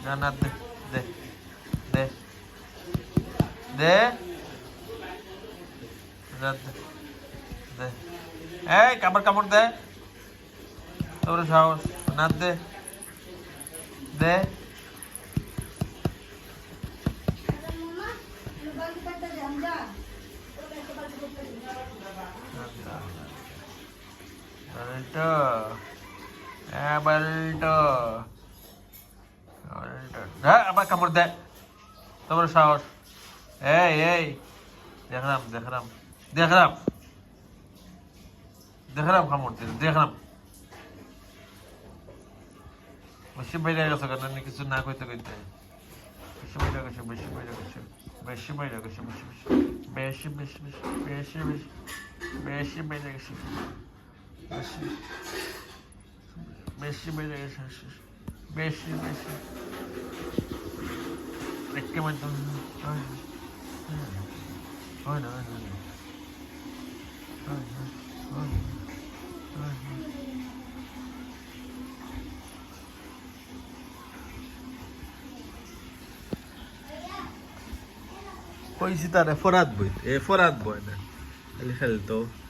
না দে দে দে দে দে এই কামড় দে তোর সাহস না দে দে Balto. Balto. Dah, apa kamu dek? Tomar saus. Hey. Dekram. Dekram kamu dek. Dekram. Masih banyak yang sekarang ni kisah nak itu kita. Masih banyak kisah. Beshi. Ekke mantu. Oh no. Koi sita re Forad boy na. Ali khalto.